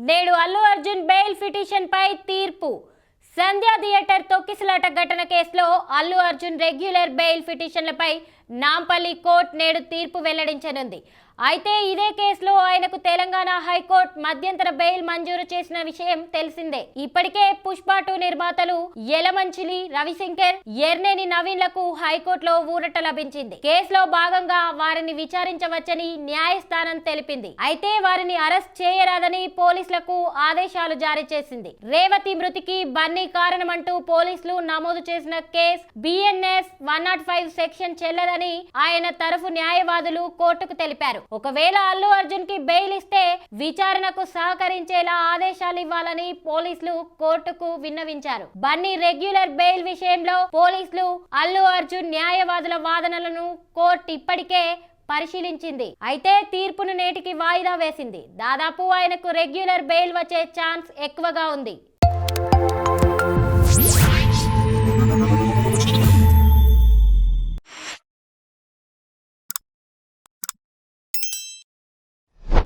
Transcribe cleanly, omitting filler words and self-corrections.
నేడు Allu Arjun bail petition పై తీర్పు. సంధ్య థియేటర్ తొక్కిసలాట ఘటన కేసులో అల్లు అర్జున్ రెగ్యులర్ బెయిల్ పిటిషన్లపై నాంపల్లి కోర్టు నేడు తీర్పు వెల్లడించనుంది. అయితే ఇదే కేసులో ఆయనకు తెలంగాణ హైకోర్టు మధ్యంతర బెయిల్ మంజూరు చేసిన విషయం తెలిసిందే. ఇప్పటికే పుష్ప 2 నిర్మాతలు యలమంచిలి రవిశంకర్, ఎర్నేని నవీన్లకు హైకోర్టులో ఊరట లభించింది. కేసులో భాగంగా వారిని విచారించవచ్చని న్యాయస్థానం తెలిపింది. అయితే వారిని అరెస్ట్ చేయరాదని పోలీసులకు ఆదేశాలు జారీ చేసింది. రేవతి మృతికి బన్నీ కారణమంటూ పోలీసులు నమోదు చేసిన కేసు BNS 105 సెక్షన్ చెల్లదని ఆయన తరఫు న్యాయవాదులు కోర్టుకు తెలిపారు. ఒకవేళ అల్లు అర్జున్ కి బెయిల్ ఇస్తే విచారణకు సహకరించేలా ఆదేశాలు ఇవ్వాలని పోలీసులు కోర్టుకు విన్నవించారు. బన్నీ రెగ్యులర్ బెయిల్ విషయంలో పోలీసులు అల్లు అర్జున్ న్యాయవాదుల వాదనలను కోర్టు ఇప్పటికే పరిశీలించింది. అయితే తీర్పును నేటికి వాయిదా వేసింది. దాదాపు ఆయనకు రెగ్యులర్ బెయిల్ వచ్చే ఛాన్స్ ఎక్కువగా ఉంది.